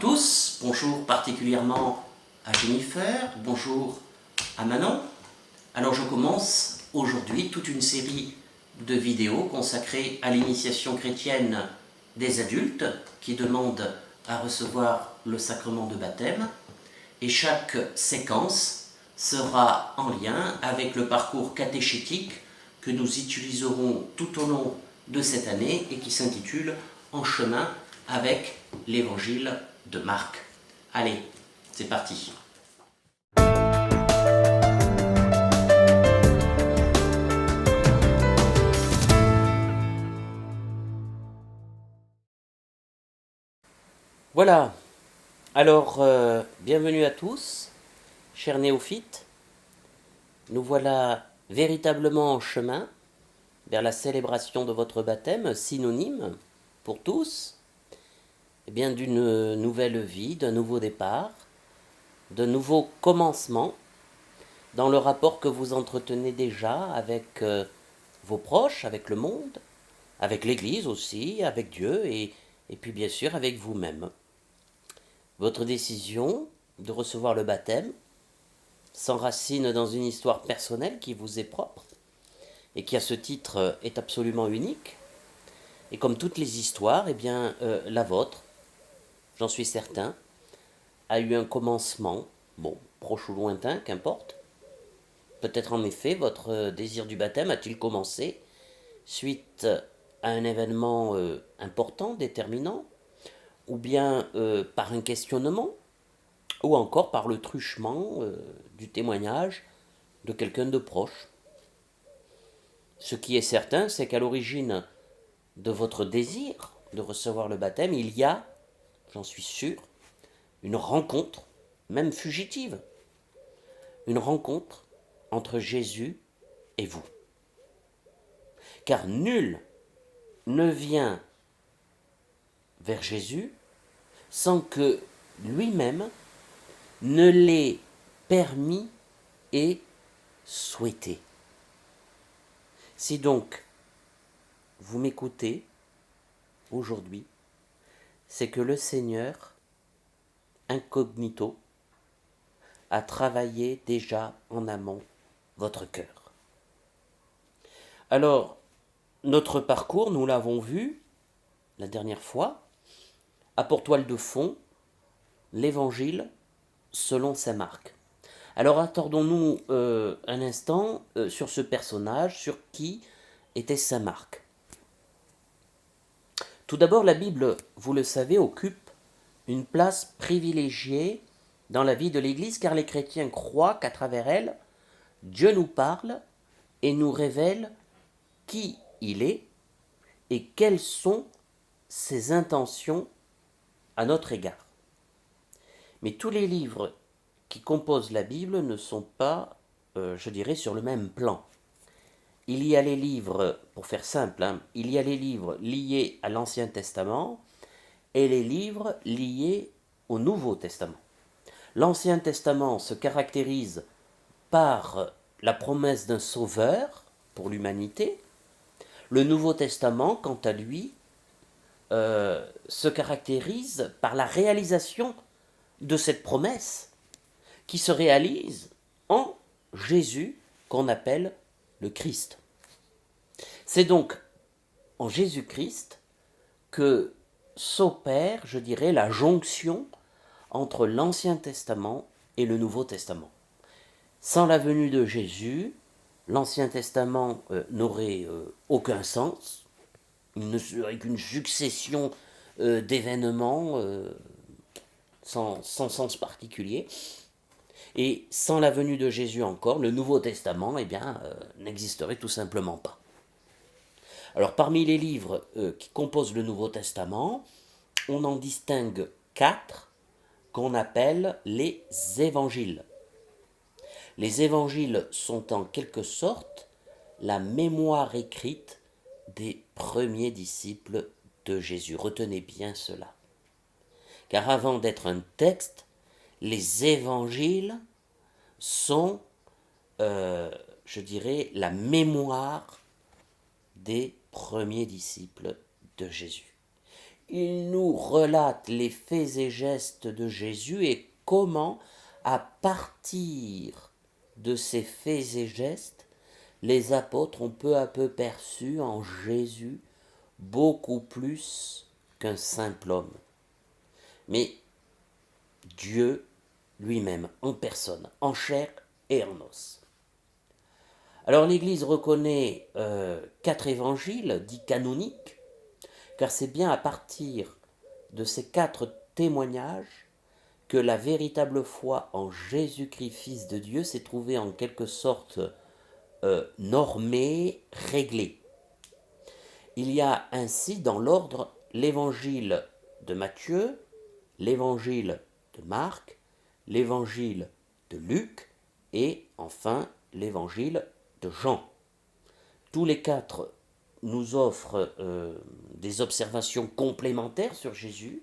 tous, bonjour particulièrement à Jennifer, bonjour à Manon. Alors je commence aujourd'hui toute une série de vidéos consacrées à l'initiation chrétienne des adultes qui demandent à recevoir le sacrement de baptême. Et chaque séquence sera en lien avec le parcours catéchétique que nous utiliserons tout au long de cette année et qui s'intitule « En chemin avec l'évangile de Marc ». Allez, c'est parti. Voilà, alors bienvenue à tous, chers néophytes. Nous voilà véritablement en chemin vers la célébration de votre baptême, synonyme pour tous, d'une nouvelle vie, d'un nouveau départ, d'un nouveau commencement dans le rapport que vous entretenez déjà avec vos proches, avec le monde, avec l'Église aussi, avec Dieu et puis bien sûr avec vous-même. Votre décision de recevoir le baptême s'enracine dans une histoire personnelle qui vous est propre et qui à ce titre est absolument unique. Et comme toutes les histoires, la vôtre, j'en suis certain, a eu un commencement, proche ou lointain, qu'importe. Peut-être en effet votre désir du baptême a-t-il commencé suite à un événement important, déterminant, ou bien par un questionnement, ou encore par le truchement du témoignage de quelqu'un de proche. Ce qui est certain, c'est qu'à l'origine de votre désir de recevoir le baptême, il y a, j'en suis sûr, une rencontre, même fugitive, une rencontre entre Jésus et vous. Car nul ne vient vers Jésus sans que lui-même ne l'ait permis et souhaité. Si donc vous m'écoutez aujourd'hui, c'est que le Seigneur, incognito, a travaillé déjà en amont votre cœur. Alors, notre parcours, nous l'avons vu la dernière fois, a pour toile de fond l'Évangile selon saint Marc. Alors attardons-nous un instant sur ce personnage, sur qui était saint Marc. Tout d'abord, la Bible, vous le savez, occupe une place privilégiée dans la vie de l'Église, car les chrétiens croient qu'à travers elle, Dieu nous parle et nous révèle qui il est et quelles sont ses intentions à notre égard. Mais tous les livres qui composent la Bible ne sont pas, sur le même plan. Il y a les livres, pour faire simple, il y a les livres liés à l'Ancien Testament et les livres liés au Nouveau Testament. L'Ancien Testament se caractérise par la promesse d'un sauveur pour l'humanité. Le Nouveau Testament, quant à lui, se caractérise par la réalisation de cette promesse qui se réalise en Jésus qu'on appelle le Christ. C'est donc en Jésus-Christ que s'opère, la jonction entre l'Ancien Testament et le Nouveau Testament. Sans la venue de Jésus, l'Ancien Testament n'aurait aucun sens. Il ne serait qu'une succession d'événements sans sens particulier. Et sans la venue de Jésus encore, le Nouveau Testament n'existerait tout simplement pas. Alors parmi les livres qui composent le Nouveau Testament, on en distingue 4 qu'on appelle les évangiles. Les évangiles sont en quelque sorte la mémoire écrite des premiers disciples de Jésus. Retenez bien cela. Car avant d'être un texte, les évangiles sont, la mémoire des premiers disciples de Jésus. il nous relate les faits et gestes de Jésus et comment, à partir de ces faits et gestes, les apôtres ont peu à peu perçu en Jésus beaucoup plus qu'un simple homme, mais Dieu lui-même, en personne, en chair et en os. Alors l'Église reconnaît 4 évangiles dits canoniques, car c'est bien à partir de ces 4 témoignages que la véritable foi en Jésus-Christ, Fils de Dieu, s'est trouvée en quelque sorte normée, réglée. Il y a ainsi dans l'ordre l'évangile de Matthieu, l'évangile de Marc, l'évangile de Luc et enfin l'évangile de Jean. Tous les 4 nous offrent des observations complémentaires sur Jésus,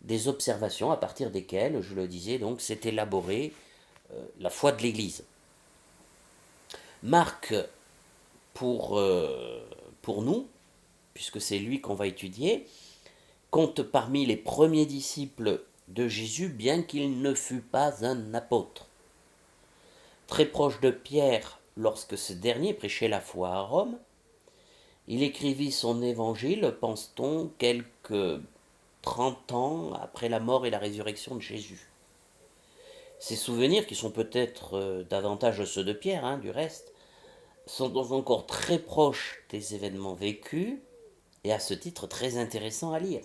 des observations à partir desquelles, je le disais, donc, s'est élaborée la foi de l'Église. Marc, pour nous, puisque c'est lui qu'on va étudier, compte parmi les premiers disciples de Jésus, bien qu'il ne fût pas un apôtre. Très proche de Pierre lorsque ce dernier prêchait la foi à Rome, il écrivit son évangile, pense-t-on, quelques 30 ans après la mort et la résurrection de Jésus. Ces souvenirs, qui sont peut-être davantage ceux de Pierre, du reste, sont donc encore très proches des événements vécus et à ce titre très intéressants à lire.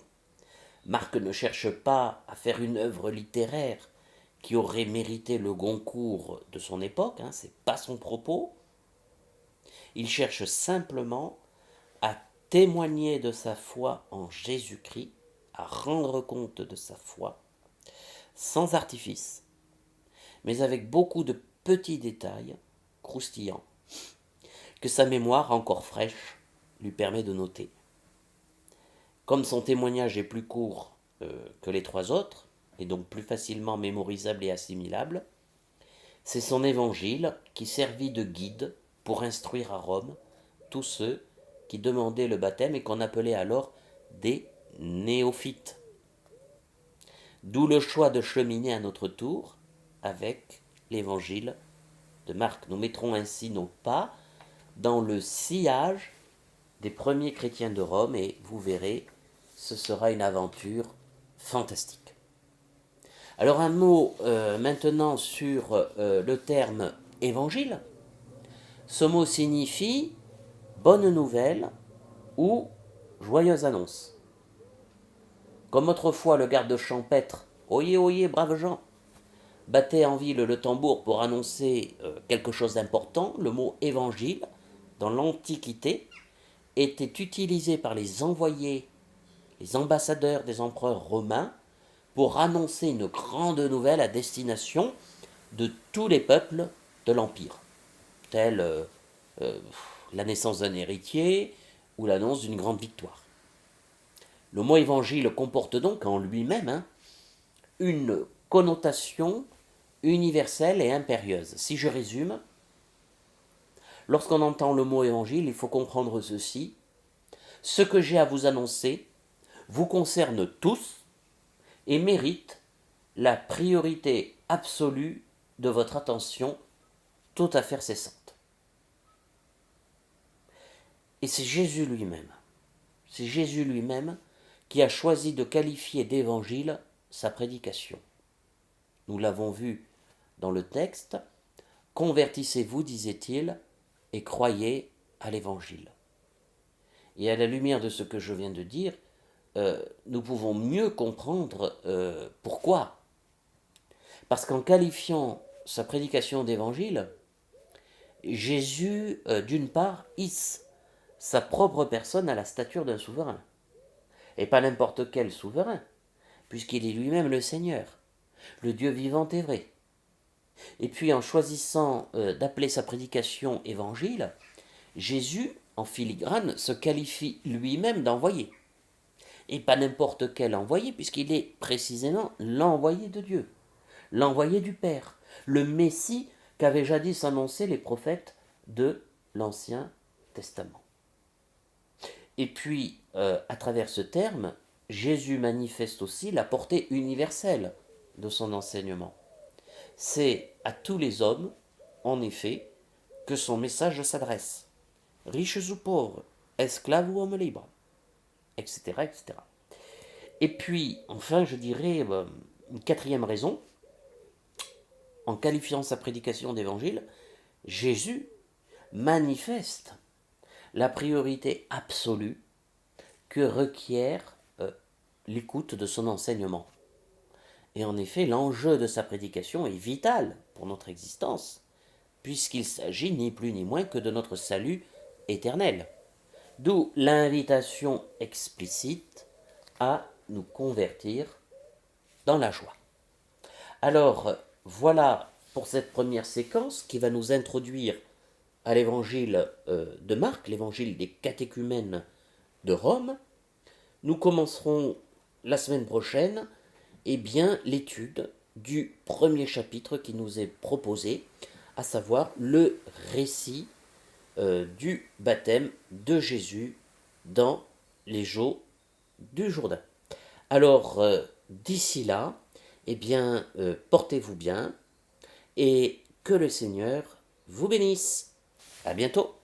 Marc ne cherche pas à faire une œuvre littéraire qui aurait mérité le Goncourt de son époque, c'est pas son propos. Il cherche simplement à témoigner de sa foi en Jésus-Christ, à rendre compte de sa foi, sans artifice, mais avec beaucoup de petits détails croustillants, que sa mémoire encore fraîche lui permet de noter. Comme son témoignage est plus court que les 3 autres, et donc plus facilement mémorisable et assimilable, c'est son évangile qui servit de guide pour instruire à Rome tous ceux qui demandaient le baptême et qu'on appelait alors des néophytes. D'où le choix de cheminer à notre tour avec l'évangile de Marc. Nous mettrons ainsi nos pas dans le sillage des premiers chrétiens de Rome et vous verrez, ce sera une aventure fantastique. Alors un mot maintenant sur le terme évangile. Ce mot signifie bonne nouvelle ou joyeuse annonce. Comme autrefois le garde champêtre, oyez, oyez, braves gens, battait en ville le tambour pour annoncer quelque chose d'important, le mot évangile, dans l'Antiquité, était utilisé par les envoyés, les ambassadeurs des empereurs romains, pour annoncer une grande nouvelle à destination de tous les peuples de l'Empire, telle la naissance d'un héritier ou l'annonce d'une grande victoire. Le mot évangile comporte donc en lui-même une connotation universelle et impérieuse. Si je résume, lorsqu'on entend le mot évangile, il faut comprendre ceci. Ce que j'ai à vous annoncer vous concerne tous et mérite la priorité absolue de votre attention, toute affaire cessante. Et c'est Jésus lui-même qui a choisi de qualifier d'évangile sa prédication. Nous l'avons vu dans le texte, « Convertissez-vous, disait-il, et croyez à l'évangile ». Et à la lumière de ce que je viens de dire, nous pouvons mieux comprendre pourquoi. Parce qu'en qualifiant sa prédication d'évangile, Jésus, d'une part, hisse sa propre personne à la stature d'un souverain. Et pas n'importe quel souverain, puisqu'il est lui-même le Seigneur, le Dieu vivant et vrai. Et puis en choisissant d'appeler sa prédication évangile, Jésus, en filigrane, se qualifie lui-même d'envoyé. Et pas n'importe quel envoyé, puisqu'il est précisément l'envoyé de Dieu, l'envoyé du Père, le Messie qu'avaient jadis annoncé les prophètes de l'Ancien Testament. Et puis, à travers ce terme, Jésus manifeste aussi la portée universelle de son enseignement. C'est à tous les hommes, en effet, que son message s'adresse. Riches ou pauvres, esclaves ou hommes libres, etc., etc. Et puis, enfin, je dirais une quatrième raison, en qualifiant sa prédication d'évangile, Jésus manifeste la priorité absolue que requiert l'écoute de son enseignement. Et en effet, l'enjeu de sa prédication est vital pour notre existence, puisqu'il s'agit ni plus ni moins que de notre salut éternel. D'où l'invitation explicite à nous convertir dans la joie. Alors, voilà pour cette première séquence qui va nous introduire à l'évangile de Marc, l'évangile des catéchumènes de Rome. Nous commencerons la semaine prochaine l'étude du premier chapitre qui nous est proposé, à savoir le récit du baptême de Jésus dans les eaux du Jourdain. Alors, d'ici là, portez-vous bien et que le Seigneur vous bénisse. À bientôt.